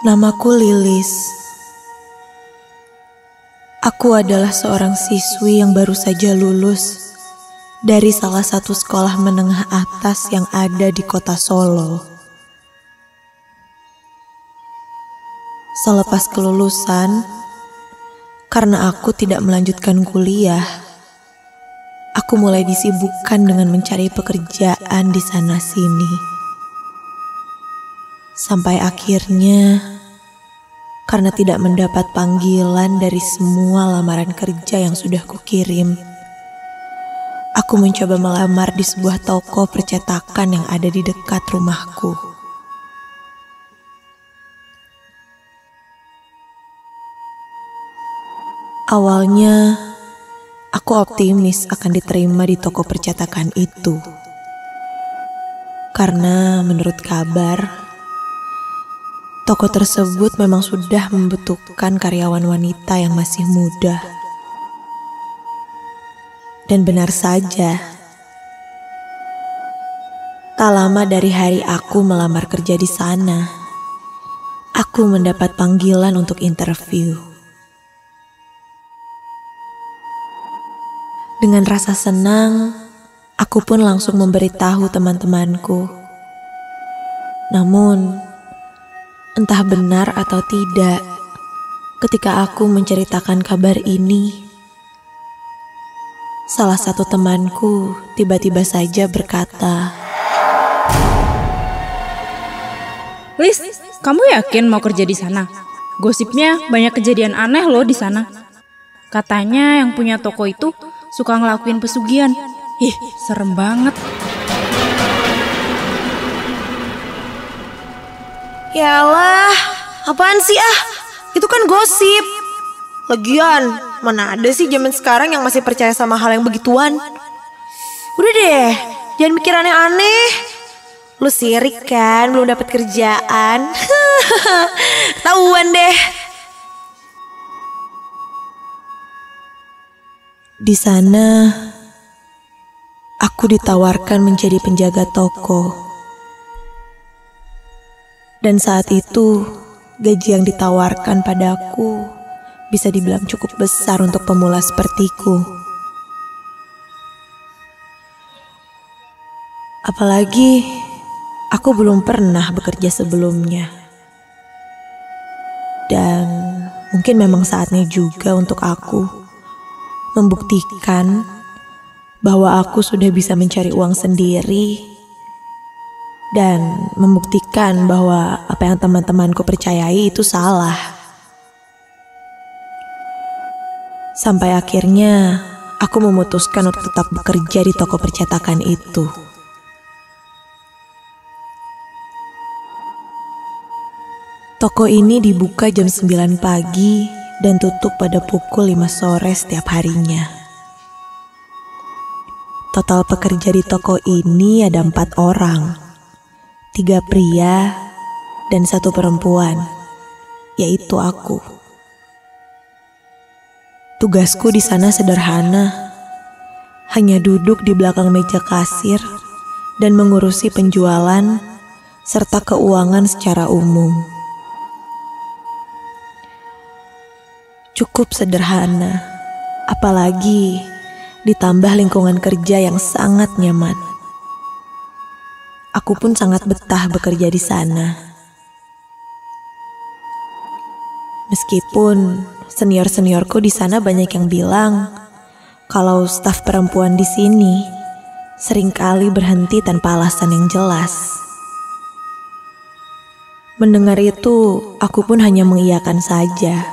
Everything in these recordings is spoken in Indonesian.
Namaku Lilis. Aku adalah seorang siswi yang baru saja lulus dari salah satu sekolah menengah atas yang ada di kota Solo. Selepas kelulusan, karena aku tidak melanjutkan kuliah, aku mulai disibukkan dengan mencari pekerjaan di sana-sini. Sampai akhirnya, karena tidak mendapat panggilan dari semua lamaran kerja yang sudah kukirim, aku mencoba melamar di sebuah toko percetakan yang ada di dekat rumahku. Awalnya, aku optimis akan diterima di toko percetakan itu. Karena menurut kabar, toko tersebut memang sudah membutuhkan karyawan wanita yang masih muda. Dan benar saja, tak lama dari hari aku melamar kerja di sana, aku mendapat panggilan untuk interview. Dengan rasa senang, aku pun langsung memberitahu teman-temanku. Namun, entah benar atau tidak, ketika aku menceritakan kabar ini, salah satu temanku tiba-tiba saja berkata, "Lis, kamu yakin mau kerja di sana? Gosipnya banyak kejadian aneh loh di sana. Katanya yang punya toko itu suka ngelakuin pesugihan. Ih, serem banget." "Yalah, apaan sih ah? Itu kan gosip. Lagian, mana ada sih zaman sekarang yang masih percaya sama hal yang begituan? Udah deh, jangan mikir aneh-aneh. Lu sirik kan, belum dapat kerjaan. Tahuan deh." Di sana, aku ditawarkan menjadi penjaga toko. Dan saat itu, gaji yang ditawarkan padaku bisa dibilang cukup besar untuk pemula sepertiku. Apalagi, aku belum pernah bekerja sebelumnya. Dan mungkin memang saatnya juga untuk aku membuktikan bahwa aku sudah bisa mencari uang sendiri dan membuktikan bahwa apa yang teman-temanku percayai itu salah. Sampai akhirnya aku memutuskan untuk tetap bekerja di toko percetakan itu. Toko ini dibuka jam 9 pagi dan tutup pada pukul 5 sore setiap harinya. Total pekerja di toko ini ada 4 orang. 3 pria dan 1 perempuan, yaitu aku. Tugasku di sana sederhana, hanya duduk di belakang meja kasir dan mengurusi penjualan serta keuangan secara umum. Cukup sederhana, apalagi ditambah lingkungan kerja yang sangat nyaman. Aku pun sangat betah bekerja di sana. Meskipun senior-seniorku di sana banyak yang bilang kalau staf perempuan di sini seringkali berhenti tanpa alasan yang jelas. Mendengar itu, aku pun hanya mengiyakan saja.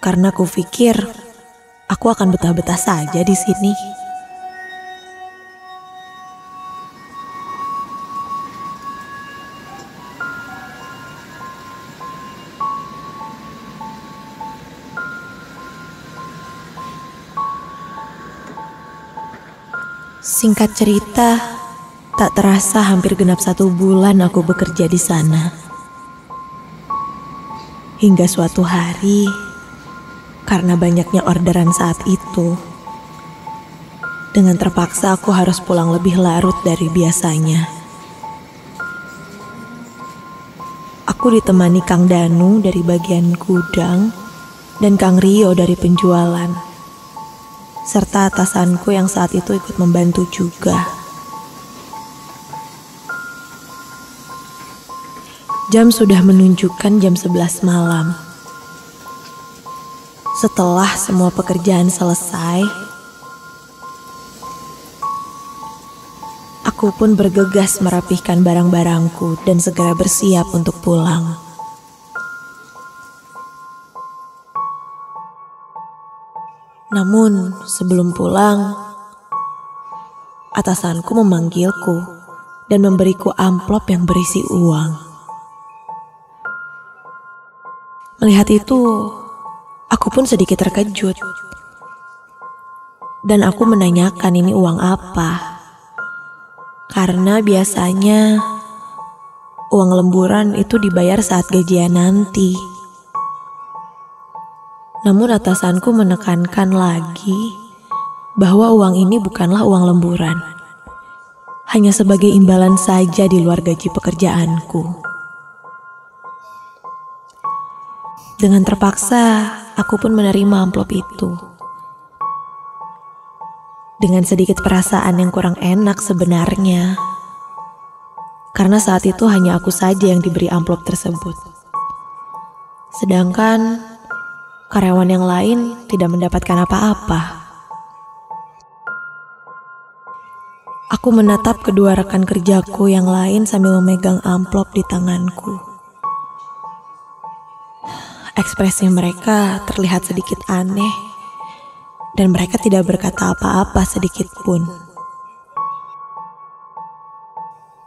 Karena aku pikir aku akan betah-betah saja di sini. Singkat cerita, tak terasa hampir genap 1 bulan aku bekerja di sana. Hingga suatu hari, karena banyaknya orderan saat itu, dengan terpaksa aku harus pulang lebih larut dari biasanya. Aku ditemani Kang Danu dari bagian gudang dan Kang Rio dari penjualan, serta atasanku yang saat itu ikut membantu juga. Jam sudah menunjukkan jam 11 malam. Setelah semua pekerjaan selesai, aku pun bergegas merapihkan barang-barangku dan segera bersiap untuk pulang. Namun sebelum pulang, atasanku memanggilku dan memberiku amplop yang berisi uang. Melihat itu, aku pun sedikit terkejut. Dan aku menanyakan ini uang apa. Karena biasanya uang lemburan itu dibayar saat gajian nanti. Namun atasanku menekankan lagi bahwa uang ini bukanlah uang lemburan. Hanya sebagai imbalan saja di luar gaji pekerjaanku. Dengan terpaksa, aku pun menerima amplop itu. Dengan sedikit perasaan yang kurang enak sebenarnya. Karena saat itu hanya aku saja yang diberi amplop tersebut. Sedangkan karyawan yang lain tidak mendapatkan apa-apa. Aku menatap kedua rekan kerjaku yang lain sambil memegang amplop di tanganku. Ekspresi mereka terlihat sedikit aneh dan mereka tidak berkata apa-apa sedikit pun.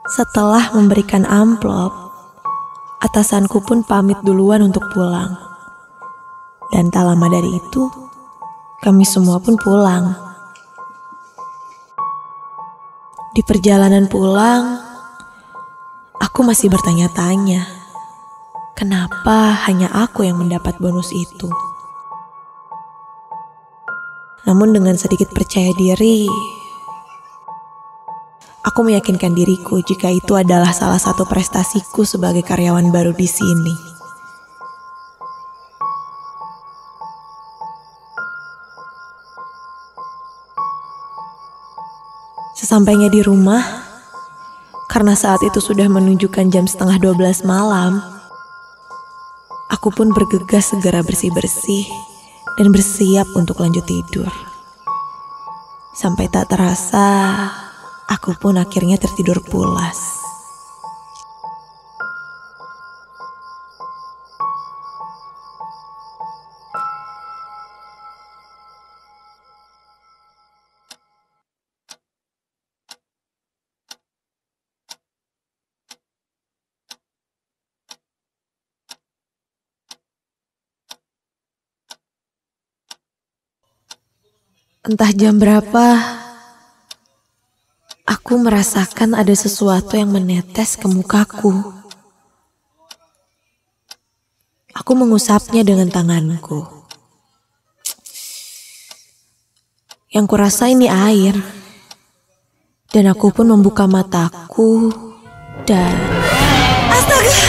Setelah memberikan amplop, atasanku pun pamit duluan untuk pulang. Dan tak lama dari itu, kami semua pun pulang. Di perjalanan pulang, aku masih bertanya-tanya, kenapa hanya aku yang mendapat bonus itu? Namun dengan sedikit percaya diri, aku meyakinkan diriku jika itu adalah salah satu prestasiku sebagai karyawan baru di sini. Sesampainya di rumah, karena saat itu sudah menunjukkan jam 11:30 malam, aku pun bergegas segera bersih-bersih dan bersiap untuk lanjut tidur. Sampai tak terasa, aku pun akhirnya tertidur pulas. Entah jam berapa, aku merasakan ada sesuatu yang menetes ke mukaku. Aku mengusapnya dengan tanganku. Yang kurasa ini air. Dan aku pun membuka mataku dan... Astaga!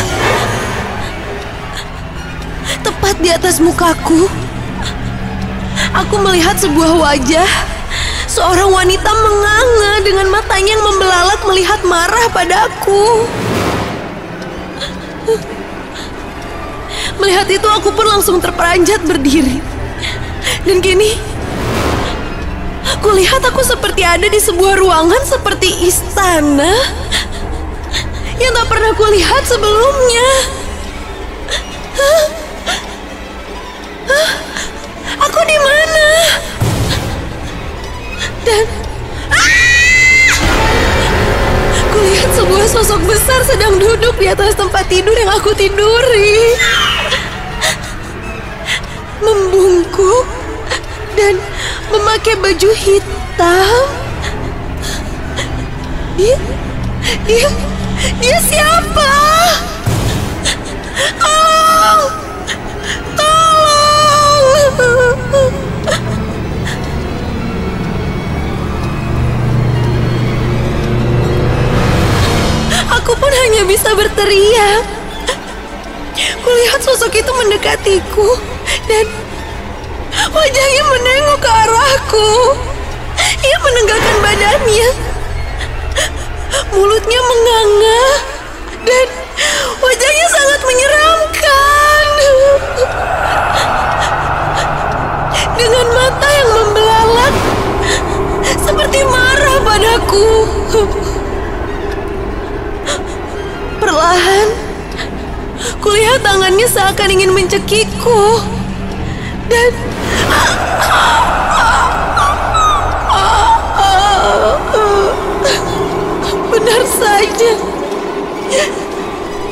Tepat di atas mukaku, aku melihat sebuah wajah. Seorang wanita menganga dengan matanya yang membelalak melihat marah padaku. Melihat itu aku pun langsung terperanjat berdiri. Dan kini, kulihat aku seperti ada di sebuah ruangan seperti istana yang tak pernah kulihat sebelumnya. Aku di mana? Dan kulihat sebuah sosok besar sedang duduk di atas tempat tidur yang aku tiduri, membungkuk dan memakai baju hitam. Dia siapa? Tolong! Aku pun hanya bisa berteriak. Kulihat sosok itu mendekatiku dan wajahnya menengok ke arahku. Ia menegakkan badannya, mulutnya menganga, dan wajahnya sangat menyeramkan. Dengan mata yang membelalak, seperti marah padaku. Perlahan, kulihat tangannya seakan ingin mencekikku. Dan benar saja,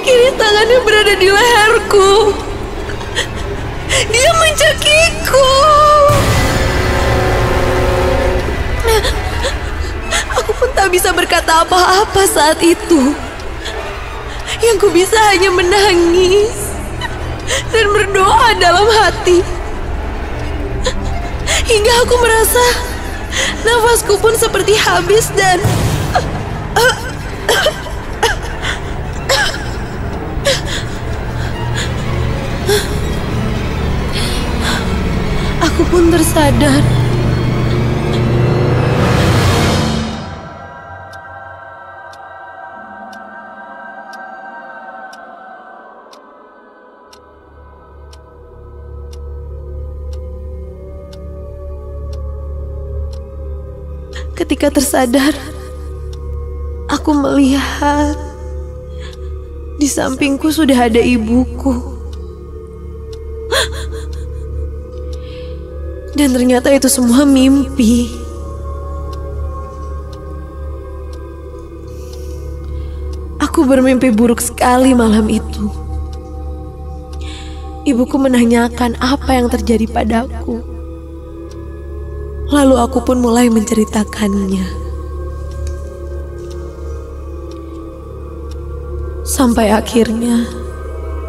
kini tangannya berada di leherku. Dia mencekikku. Aku pun tak bisa berkata apa-apa saat itu. Yang ku bisa hanya menangis dan berdoa dalam hati. Hingga aku merasa nafasku pun seperti habis dan aku pun tersadar. Ketika tersadar, aku melihat di sampingku sudah ada ibuku. Dan ternyata itu semua mimpi. Aku bermimpi buruk sekali malam itu. Ibuku menanyakan apa yang terjadi padaku. Lalu aku pun mulai menceritakannya. Sampai akhirnya,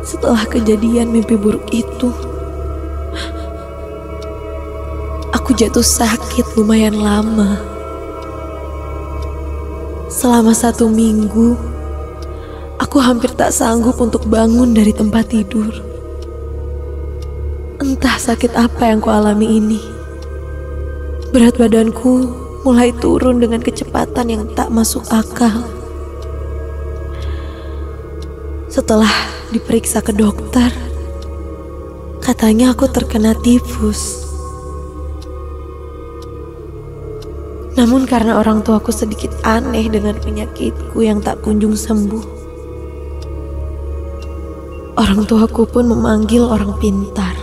setelah kejadian mimpi buruk itu, aku jatuh sakit lumayan lama. Selama 1 minggu, aku hampir tak sanggup untuk bangun dari tempat tidur. Entah sakit apa yang kualami ini. Berat badanku mulai turun dengan kecepatan yang tak masuk akal. Setelah diperiksa ke dokter, katanya aku terkena tifus. Namun karena orang tuaku sedikit aneh dengan penyakitku yang tak kunjung sembuh, orang tuaku pun memanggil orang pintar.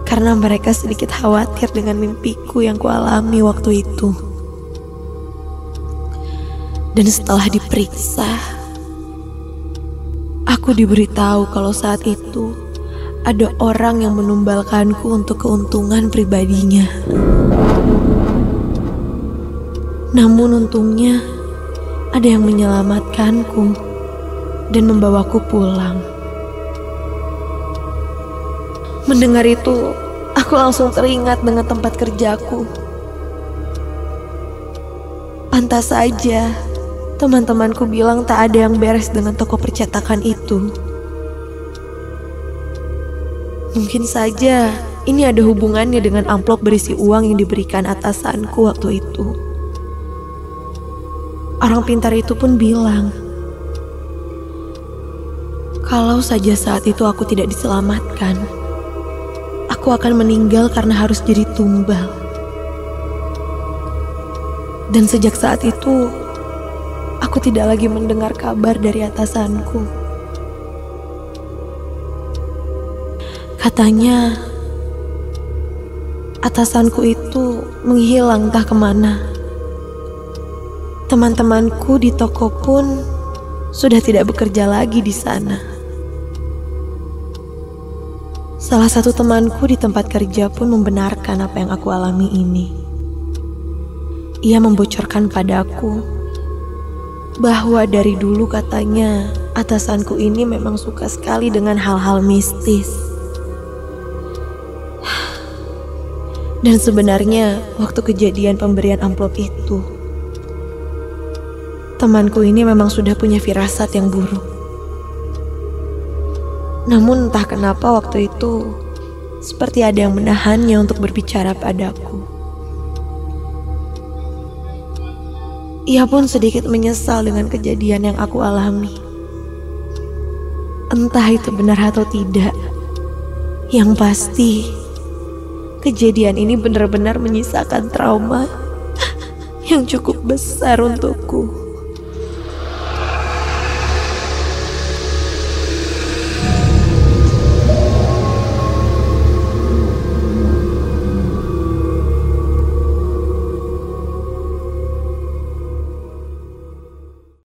Karena mereka sedikit khawatir dengan mimpiku yang kualami waktu itu. Dan setelah diperiksa, aku diberitahu kalau saat itu ada orang yang menumbalkanku untuk keuntungan pribadinya. Namun untungnya ada yang menyelamatkanku dan membawaku pulang. Mendengar itu, aku langsung teringat dengan tempat kerjaku. Pantas saja, teman-temanku bilang tak ada yang beres dengan toko percetakan itu. Mungkin saja ini ada hubungannya dengan amplop berisi uang yang diberikan atasanku waktu itu. Orang pintar itu pun bilang, kalau saja saat itu aku tidak diselamatkan, aku akan meninggal karena harus jadi tumbal. Dan sejak saat itu, aku tidak lagi mendengar kabar dari atasanku. Katanya, atasanku itu menghilang entah kemana. Teman-temanku di toko pun sudah tidak bekerja lagi di sana. Salah satu temanku di tempat kerja pun membenarkan apa yang aku alami ini. Ia membocorkan padaku bahwa dari dulu katanya atasanku ini memang suka sekali dengan hal-hal mistis. Dan sebenarnya waktu kejadian pemberian amplop itu, temanku ini memang sudah punya firasat yang buruk. Namun entah kenapa waktu itu seperti ada yang menahannya untuk berbicara padaku. Ia pun sedikit menyesal dengan kejadian yang aku alami. Entah itu benar atau tidak, yang pasti kejadian ini benar-benar menyisakan trauma yang cukup besar untukku.